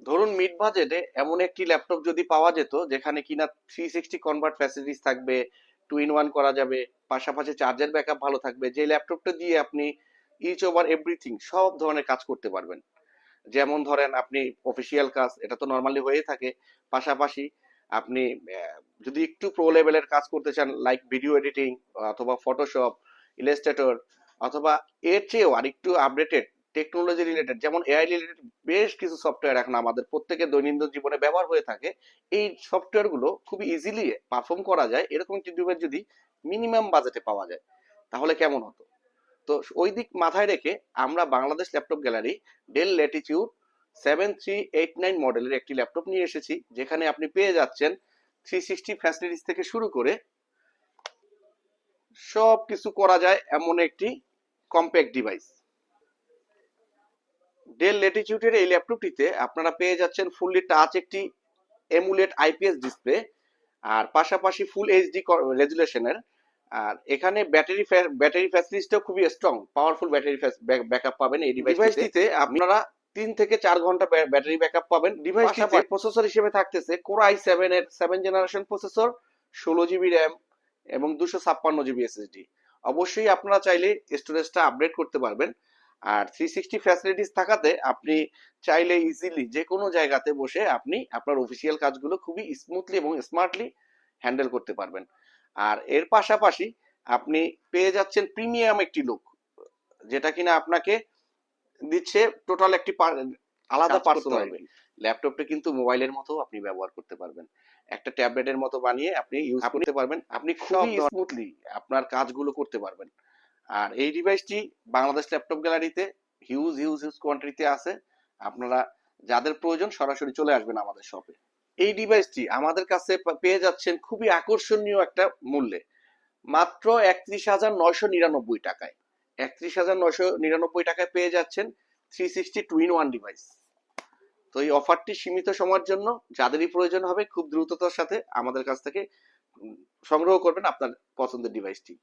ধরুন মিড বাজেটে এমন একটি ল্যাপটপ যদি পাওয়া যেত যেখানে কিনা 360 কনভার্ট ফ্যাসিলিটিস থাকবে, টু ইন ওয়ান করা যাবে, পাশাপাশি চার্জের ব্যাকআপ ভালো থাকবে, যে ল্যাপটপটা দিয়ে আপনি ইচ ওভার এভরিথিং সব ধরনের কাজ করতে পারবেন। যেমন ধরেন আপনি অফিসিয়াল কাজ, এটা তো নর্মালি হয়ে থাকে, পাশাপাশি আপনি যদি একটু প্রো লেভেলের কাজ করতে চান লাইক ভিডিও এডিটিং অথবা ফটোশপ, ইলাস্ট্রেটর, অথবা এর চেয়েও আরেকটু আপডেটেড টেকনোলজি রিলেটেড যেমন এআই রিলেটেড বেশ কিছু সফটওয়্যার এখন আমাদের প্রত্যেকের দৈনন্দিন জীবনে ব্যবহার হয়ে থাকে, এই সফটওয়্যারগুলো খুবই ইজিলি পারফর্ম করা যায় এরকম একটি ডিভাইস যদি মিনিমাম বাজেটে পাওয়া যায় তাহলে কেমন হতো। তো ওই দিক মাথায় রেখে আমরা Bangladesh laptop gallery del Latitude 7389 মডেলের একটি ল্যাপটপ নিয়ে এসেছি, যেখানে আপনি পেয়ে যাচ্ছেন 360 ফ্যাসিলিটিস থেকে শুরু করে সব কিছু করা যায় এমন একটি কম্প্যাক্ট ডিভাইস। ডেল ল্যাটিটিউডের এই ল্যাপটপটিতে আপনারা পেয়ে যাচ্ছেন ফুললি টাচ একটি এমুলেট আইপিএস ডিসপ্লে, আর পাশাপাশি ফুল এইচডি রেজুলেশনের। আর এখানে ব্যাটারি ফ্যাসিলিটিসটাও খুবই স্ট্রং, পাওয়ারফুল ব্যাটারি ব্যাকআপ পাবেন এই ডিভাইসটিতে। আপনারা 3 থেকে 4 ঘন্টা ব্যাটারি ব্যাকআপ পাবেন। ডিভাইসটিতে প্রসেসর হিসেবে থাকতেছে কোর i7 এর 7 জেনারেশন প্রসেসর, 16 জিবি র্যাম এবং 256 জিবি এসএসডি। অবশ্যই আপনারা চাইলে স্টোরেজটা আপডেট করতে পারবেন। আর 360 ফ্যাসিলিটিস থাকাতে আপনি চাইলে ইজিলি যে কোনো জায়গাতে বসে আপনি আপনার অফিসিয়াল কাজগুলো খুবই স্মুথলি এবং স্মার্টলি হ্যান্ডেল করতে পারবেন। আর এর পাশাপাশি আপনি পেয়ে যাচ্ছেন প্রিমিয়াম একটি লুক, যেটা কিনা আপনাকে দিচ্ছে টোটাল একটি আলাদা পার্সোনালিটি। ল্যাপটপটা কিন্তু মোবাইলের মতো আপনি ব্যবহার করতে পারবেন, একটা ট্যাবলেটের মতো বানিয়ে আপনি ইউজ করতে পারবেন, আপনি খুবই স্মুথলি আপনার কাজগুলো করতে পারবেন। আর এই ডিভাইসটি বাংলাদেশ ল্যাপটপ গ্যালারিতে হিউজ হিউজ হিউজ কোয়ান্টিটিতে আছে। আপনারা যাদের প্রয়োজন সরাসরি চলে আসবেন আমাদের শপে। এই ডিভাইসটি আমাদের কাছে পেয়ে যাচ্ছেন খুবই আকর্ষণীয় একটা মূল্যে, মাত্র 31,999 টাকায়। 31,999 টাকায় পেয়ে যাচ্ছেন 360 টু ইন ওয়ান ডিভাইস। তো এই অফারটি সীমিত সময়ের জন্য, যাদেরই প্রয়োজন হবে খুব দ্রুততার সাথে আমাদের কাছ থেকে সংগ্রহ করবেন আপনার পছন্দের ডিভাইসটি।